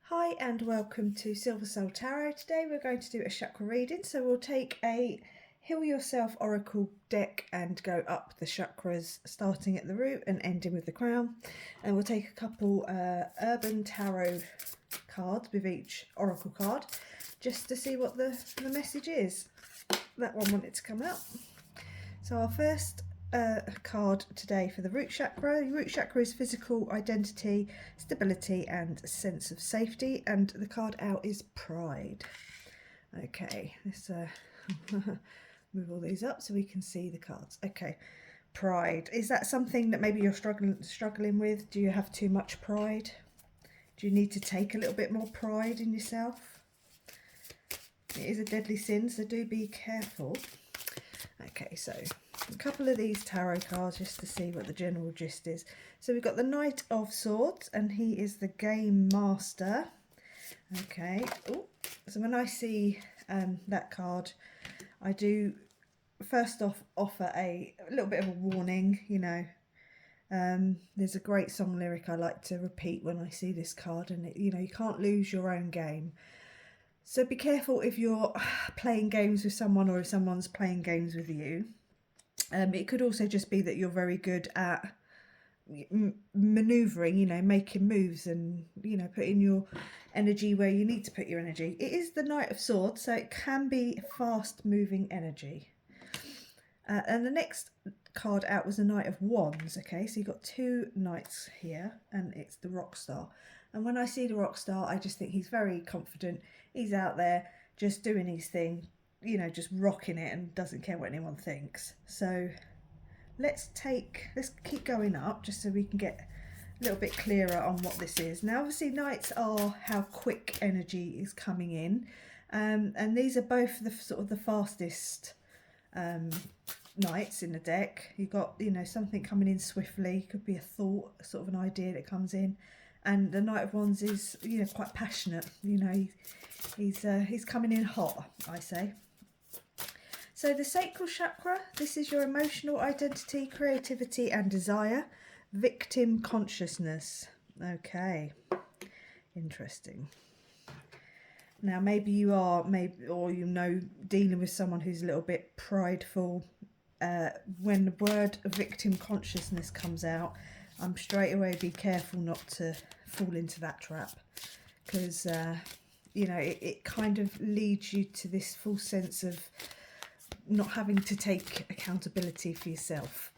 Hi and welcome to Silver Soul Tarot. Today we're going to do a chakra reading. So we'll take a Heal Yourself Oracle deck and go up the chakras, starting at the root and ending with the crown. And we'll take a couple Urban Tarot cards with each Oracle card, just to see what the message is. That one wanted to come out. So our first card today for the root chakra. The root chakra is physical identity, stability and sense of safety, and the card out is pride. Okay, let's move all these up so we can see the cards. Okay, pride. Is that something that maybe you're struggling with? Do you have too much pride? Do you need to take a little bit more pride in yourself? It is a deadly sin, so do be careful. Okay, so a couple of these tarot cards just to see what the general gist is. So we've got the Knight of Swords, and he is the game master. Okay, ooh. So when I see that card, I do first off offer a little bit of a warning. You know, there's a great song lyric I like to repeat when I see this card, and you know, you can't lose your own game. So be careful if you're playing games with someone or if someone's playing games with you. It could also just be that you're very good at manoeuvring, you know, making moves and, you know, putting your energy where you need to put your energy. It is the Knight of Swords, so it can be fast moving energy. And the next card out was the Knight of Wands. Okay, so you've got two knights here, and it's the rock star. And when I see the rock star, I just think he's very confident. He's out there just doing his thing, you know, just rocking it and doesn't care what anyone thinks. So let's keep going up just so we can get a little bit clearer on what this is. Now, obviously, knights are how quick energy is coming in, and these are both the sort of the fastest knights in the deck. You've got, you know, something coming in swiftly, could be a thought, sort of an idea that comes in, and the Knight of Wands is, you know, quite passionate. You know, he's coming in hot, I say. So the sacral chakra, this is your emotional identity, creativity and desire, victim consciousness. Okay, interesting. Now maybe you are, or you know, dealing with someone who's a little bit prideful. When the word victim consciousness comes out, I'm straight away be careful not to fall into that trap, because you know, it kind of leads you to this false sense of not having to take accountability for yourself.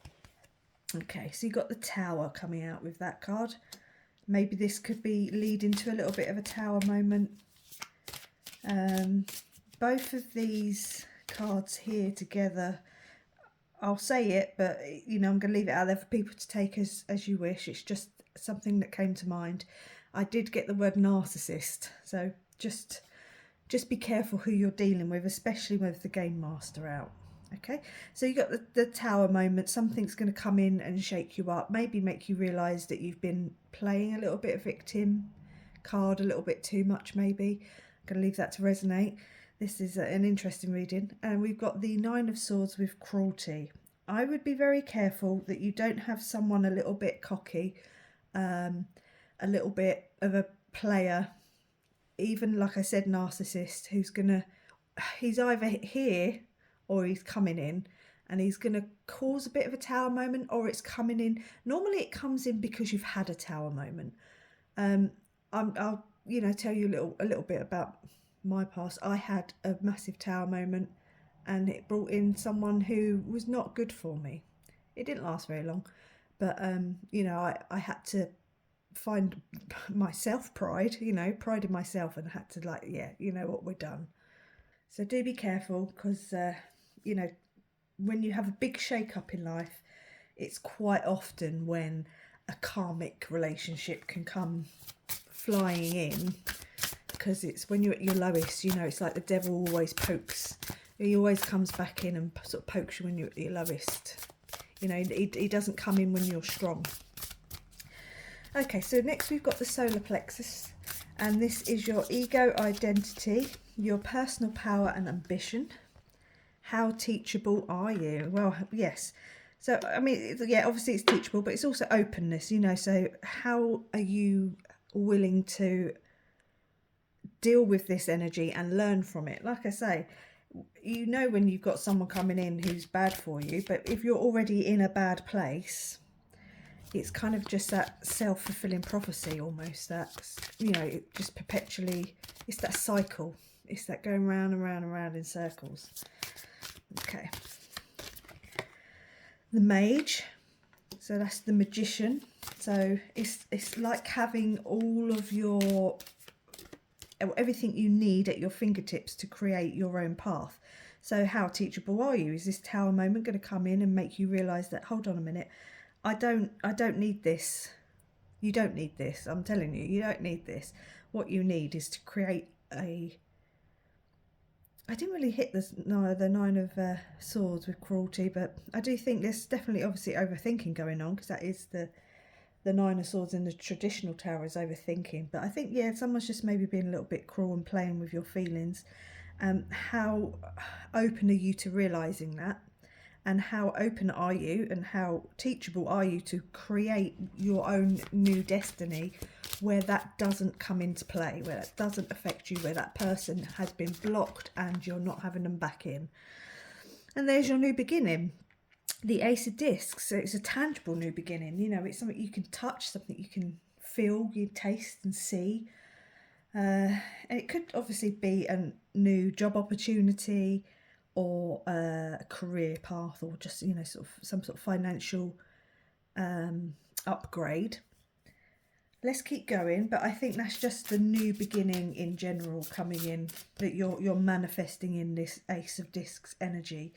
Okay, so you've got the Tower coming out with that card. Maybe this could be leading to a little bit of a Tower moment. Both of these cards here together, I'll say it, but you know, I'm going to leave it out there for people to take as you wish. It's just something that came to mind. I did get the word narcissist, so just be careful who you're dealing with, especially with the game master out. Okay, so you got the Tower moment. Something's going to come in and shake you up, maybe make you realise that you've been playing a little bit of victim card a little bit too much, maybe. I'm going to leave that to resonate. This is an interesting reading. And we've got the Nine of Swords with cruelty. I would be very careful that you don't have someone a little bit cocky, a little bit of a player, even, like I said, narcissist, he's either here or he's coming in, and he's going to cause a bit of a Tower moment, or it's coming in. Normally it comes in because you've had a Tower moment. I'll you know, tell you a little bit about my past. I had a massive Tower moment, and it brought in someone who was not good for me. It didn't last very long, but you know, I had to find myself pride, you know, pride in myself, and had to, like, yeah, you know what, we're done. So do be careful, because you know, when you have a big shake up in life, it's quite often when a karmic relationship can come flying in, because it's when you're at your lowest. You know, it's like the devil always pokes. He always comes back in and sort of pokes you when you're at your lowest. You know, he doesn't come in when you're strong. Okay, so next we've got the solar plexus, and this is your ego identity, your personal power and ambition. How teachable are you? Well, yes. So, I mean, yeah, obviously it's teachable, but it's also openness, you know. So how are you willing to deal with this energy and learn from it. Like I say, you know when you've got someone coming in who's bad for you, but if you're already in a bad place, it's kind of just that self-fulfilling prophecy almost, that, you know, it just perpetually, it's that cycle, it's that going round and round and round in circles. Okay, the Mage, so that's the Magician. So it's like having all of your, everything you need at your fingertips to create your own path. So how teachable are you? Is this Tower moment going to come in and make you realise that, hold on a minute, I don't need this. You don't need this. I'm telling you, you don't need this. What you need is to create a, I didn't really hit the Nine of Swords with cruelty, but I do think there's definitely obviously overthinking going on, because that is the Nine of Swords in the traditional Tower is overthinking. But I think, yeah, someone's just maybe being a little bit cruel and playing with your feelings. How open are you to realising that? And how open are you and how teachable are you to create your own new destiny where that doesn't come into play, where that doesn't affect you, where that person has been blocked and you're not having them back in. And there's your new beginning. The Ace of Discs, so it's a tangible new beginning. You know, it's something you can touch, something you can feel, you taste and see. And it could obviously be a new job opportunity, or a career path, or just, you know, sort of some sort of financial upgrade. Let's keep going, but I think that's just the new beginning in general coming in, that you're manifesting in this Ace of Discs energy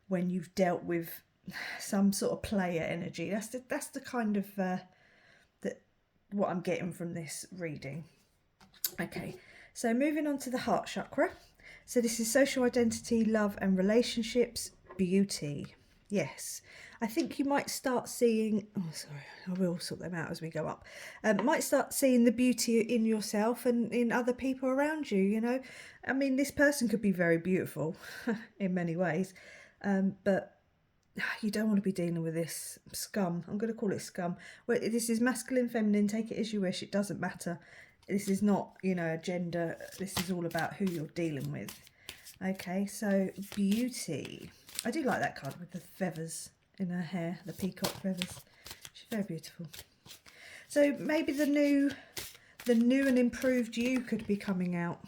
when you've dealt with some sort of player energy. That's the kind of what I'm getting from this reading. Okay, so moving on to the heart chakra. So this is social identity, love and relationships, beauty. Yes, I think you might start seeing, oh sorry, I will sort them out as we go up. Might start seeing the beauty in yourself and in other people around you, you know. I mean, this person could be very beautiful in many ways, but you don't want to be dealing with this scum. I'm going to call it scum. Well, this is masculine, feminine, take it as you wish, it doesn't matter. This is not, you know, a gender. This is all about who you're dealing with. Okay, so beauty. I do like that card with the feathers in her hair, the peacock feathers. She's very beautiful. So maybe the new and improved you could be coming out.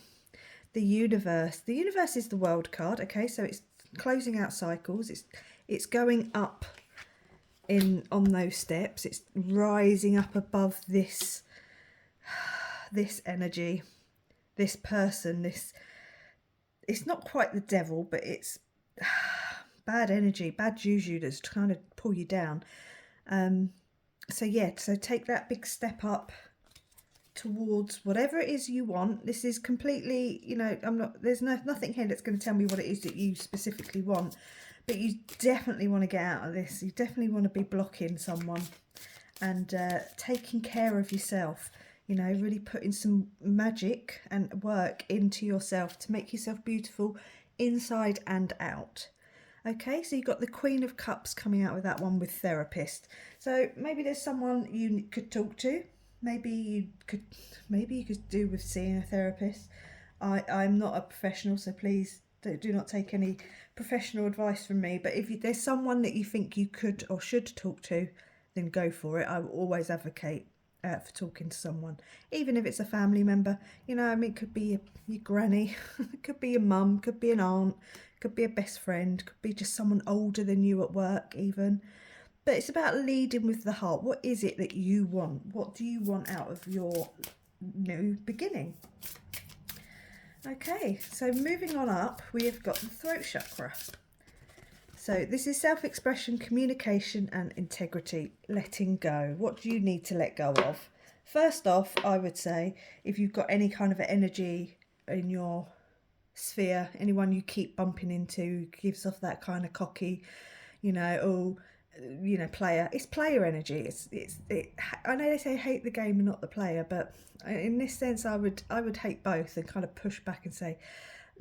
The universe. The universe is the world card. Okay, so it's closing out cycles. It's going up on those steps. It's rising up above this energy, this person, it's not quite the devil, but it's bad energy, bad juju that's trying to pull you down. So yeah, so take that big step up towards whatever it is you want. This is completely, you know, there's nothing here that's going to tell me what it is that you specifically want, but you definitely want to get out of this. You definitely want to be blocking someone and taking care of yourself. You know, really putting some magic and work into yourself to make yourself beautiful inside and out. Okay, so you've got the Queen of Cups coming out with that one with therapist. So maybe there's someone you could talk to. Maybe you could do with seeing a therapist. I'm not a professional, so please do not take any professional advice from me. But if there's someone that you think you could or should talk to, then go for it. I will always advocate for talking to someone, even if it's a family member. You know, I mean, it could be your granny, it could be your mum, could be an aunt, could be a best friend, could be just someone older than you at work even. But it's about leading with the heart. What is it that you want? What do you want out of your new beginning? Okay, so moving on up, we have got the throat chakra. So this is self-expression, communication and integrity, letting go. What do you need to let go of? First off, I would say, if you've got any kind of energy in your sphere, anyone you keep bumping into gives off that kind of cocky, you know, oh, you know, player. It's player energy. I know they say hate the game and not the player, but in this sense, I would hate both and kind of push back and say,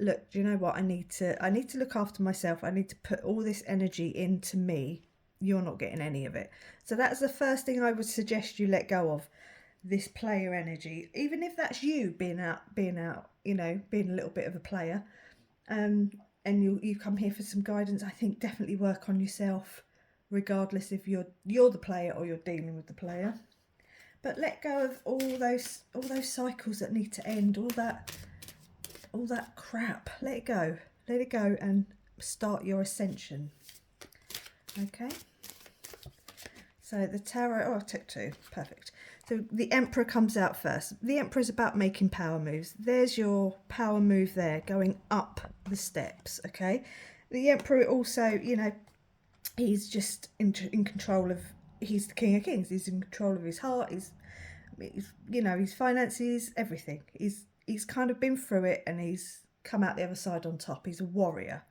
look, do you know what? I need to look after myself. I need to put all this energy into me. You're not getting any of it. So that's the first thing I would suggest you let go of. this player energy, even if that's you being out, you know, being a little bit of a player, and you come here for some guidance. I think definitely work on yourself, regardless if you're the player or you're dealing with the player. But let go of all those cycles that need to end, all that crap. Let it go, and start your ascension. Okay. So the tarot. Oh, I took 2. Perfect. So the Emperor comes out first. The Emperor is about making power moves. There's your power move there, going up the steps. Okay. The Emperor also, you know, he's just in control of. He's the King of Kings. He's in control of his heart. He's you know, his finances, everything. He's kind of been through it, and he's come out the other side on top. He's a warrior,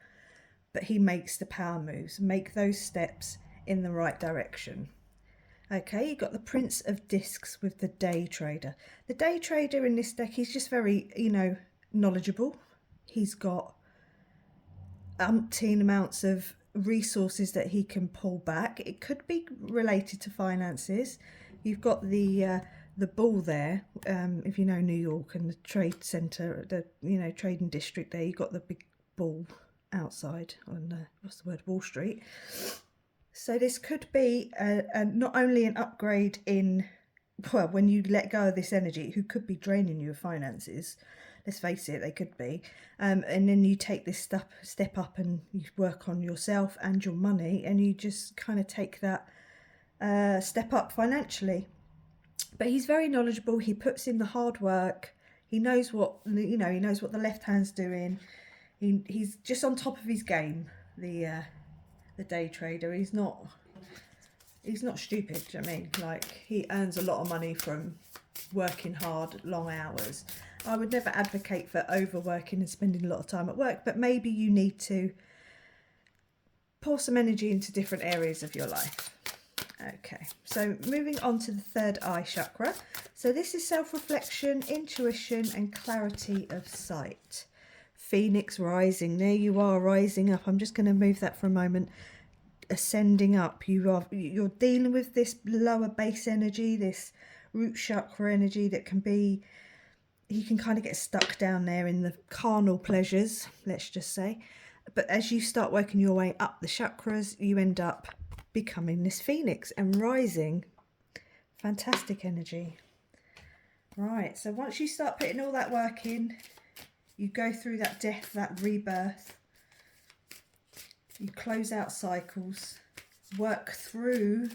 but he makes the power moves, make those steps in the right direction. Okay, you got the Prince of Discs with the Day Trader. The Day Trader in this deck, he's just very, you know, knowledgeable. He's got umpteen amounts of resources that he can pull back. It could be related to finances. You've got the bull there, if you know New York and the trade centre, the, you know, trading district there. You've got the big bull outside on Wall Street. So this could be not only an upgrade in, well, when you let go of this energy, who could be draining your finances. Let's face it, they could be. And then you take this step up and you work on yourself and your money, and you just kind of take that step up financially. But he's very knowledgeable. He puts in the hard work. He knows what, you know, he knows what the left hand's doing. He's just on top of his game, the Day Trader. He's not stupid. Do you know what I mean? Like, he earns a lot of money from working hard, long hours. I would never advocate for overworking and spending a lot of time at work, but maybe you need to pour some energy into different areas of your life. Okay, so moving on to the third eye chakra. So this is self-reflection, intuition, and clarity of sight. Phoenix rising. There you are, rising up. I'm just going to move that for a moment. Ascending up. You're dealing with this lower base energy, this root chakra energy that can be, you can kind of get stuck down there in the carnal pleasures, let's just say. But as you start working your way up the chakras, you end up becoming this phoenix and rising. Fantastic energy. Right, so once you start putting all that work in, you go through that death, that rebirth, you close out cycles, work through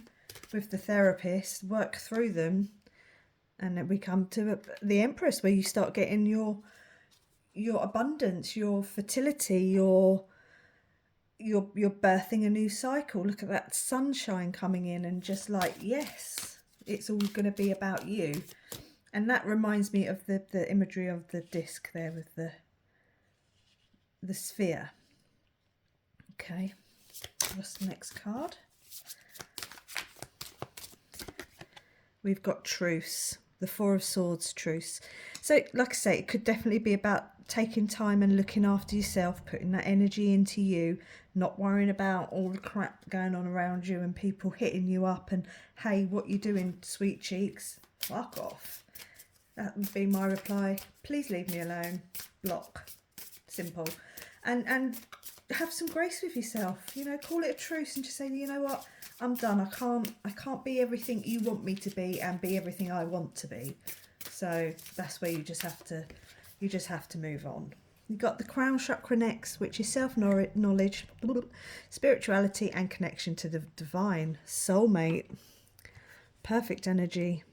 with the therapist, work through them, and then we come to the Empress, where you start getting your abundance, your fertility, you're birthing a new cycle. Look at that sunshine coming in, and just like, yes, it's all going to be about you. And that reminds me of the imagery of the disc there with the sphere. Okay, what's the next card? We've got truce, the Four of Swords, truce. So like I say, it could definitely be about taking time and looking after yourself, putting that energy into you, not worrying about all the crap going on around you and people hitting you up and, hey, what you doing, sweet cheeks? Fuck off. That would be my reply. Please leave me alone. Block. Simple. And have some grace with yourself. You know, call it a truce and just say, you know what, I'm done. I can't be everything you want me to be and be everything I want to be. So that's where you just have to move on. You've got the crown chakra next, which is self-knowledge, spirituality, and connection to the divine. Soulmate. Perfect energy.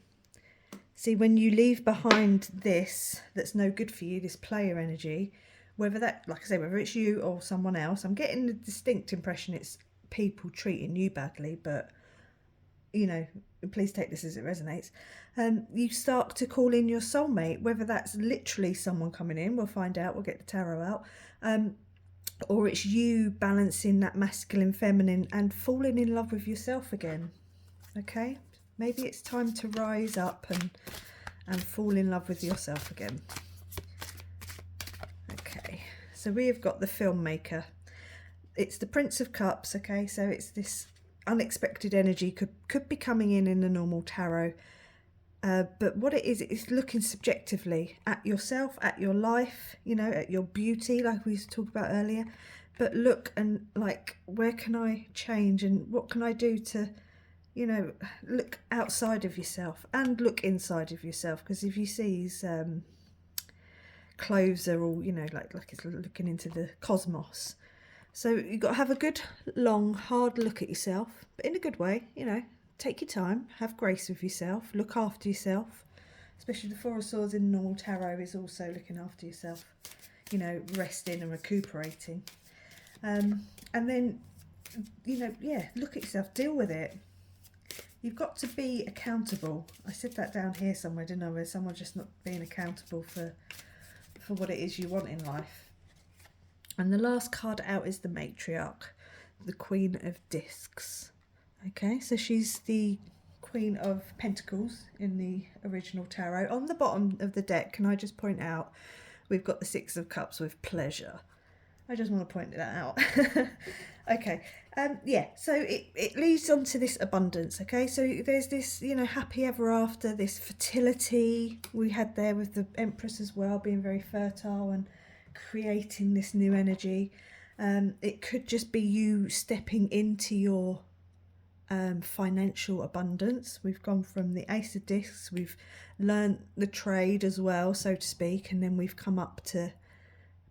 See, when you leave behind this that's no good for you, this player energy, whether that, like I say, whether it's you or someone else, I'm getting the distinct impression it's people treating you badly, but, you know, please take this as it resonates. You start to call in your soulmate, whether that's literally someone coming in, we'll find out, we'll get the tarot out, or it's you balancing that masculine, feminine, and falling in love with yourself again. Okay, maybe it's time to rise up and fall in love with yourself again. Okay, so we have got the filmmaker. It's the Prince of Cups. Okay, so it's this unexpected energy could be coming in the normal tarot. But what it is, it's looking subjectively at yourself, at your life, you know, at your beauty, like we used to talk about earlier. But look and like, where can I change and what can I do to, you know, look outside of yourself and look inside of yourself. Because if you see these clothes are all, you know, like it's looking into the cosmos. So you've got to have a good, long, hard look at yourself, but in a good way, you know. Take your time, have grace with yourself, look after yourself. Especially the Four of Swords in the normal tarot is also looking after yourself, you know, resting and recuperating. And then, you know, yeah, look at yourself, deal with it. You've got to be accountable. I said that down here somewhere, didn't I, where someone just not being accountable for what it is you want in life. And the last card out is the Matriarch, the Queen of Discs. Okay, so she's the Queen of Pentacles in the original tarot. On the bottom of the deck, can I just point out, we've got the Six of Cups with pleasure. I just want to point that out. Okay, yeah, so it leads on to this abundance, okay? So there's this, you know, happy ever after, this fertility we had there with the Empress as well, being very fertile and creating this new energy. It could just be you stepping into your financial abundance. We've gone from the Ace of Discs, we've learned the trade as well, so to speak, and then we've come up to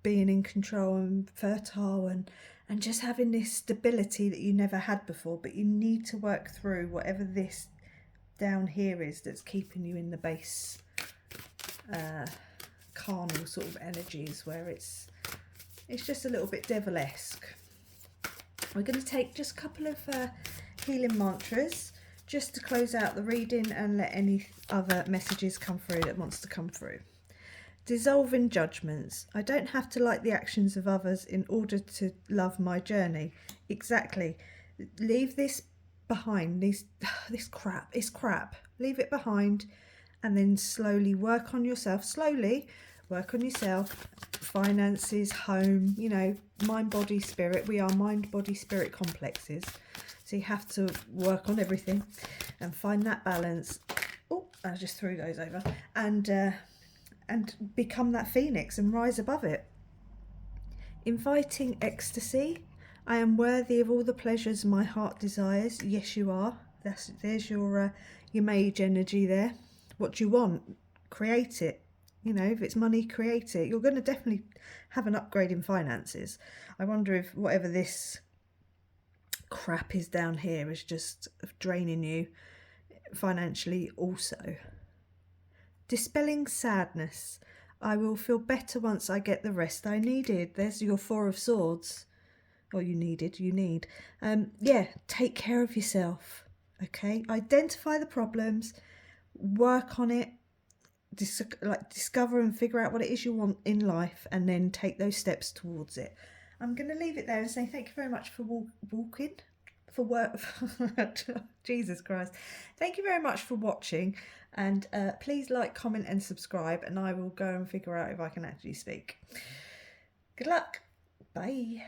being in control and fertile and just having this stability that you never had before. But you need to work through whatever this down here is that's keeping you in the base carnal sort of energies, where it's just a little bit devil-esque. We're going to take just a couple of healing mantras just to close out the reading and let any other messages come through that wants to come through. Dissolving judgments. I don't have to like the actions of others in order to love my journey. Exactly. Leave this behind. This crap. It's crap. Leave it behind and then slowly work on yourself. Slowly work on yourself. Finances, home, you know, mind, body, spirit. We are mind, body, spirit complexes. So you have to work on everything and find that balance. Oh, I just threw those over. And become that phoenix and rise above it. Inviting ecstasy. I am worthy of all the pleasures my heart desires. Yes, you are. There's your mage energy there. What do you want? Create it. You know, if it's money, create it. You're going to definitely have an upgrade in finances. I wonder if whatever this crap is down here is just draining you financially also. Dispelling sadness. I will feel better once I get the rest I needed. There's your Four of Swords. Or you need. Yeah, take care of yourself. Okay? Identify the problems. Work on it. Discover and figure out what it is you want in life. And then take those steps towards it. I'm going to leave it there and say thank you very much for walking. For work. Jesus Christ. Thank you very much for watching. And please like, comment and subscribe, and I will go and figure out if I can actually speak. Good luck. Bye.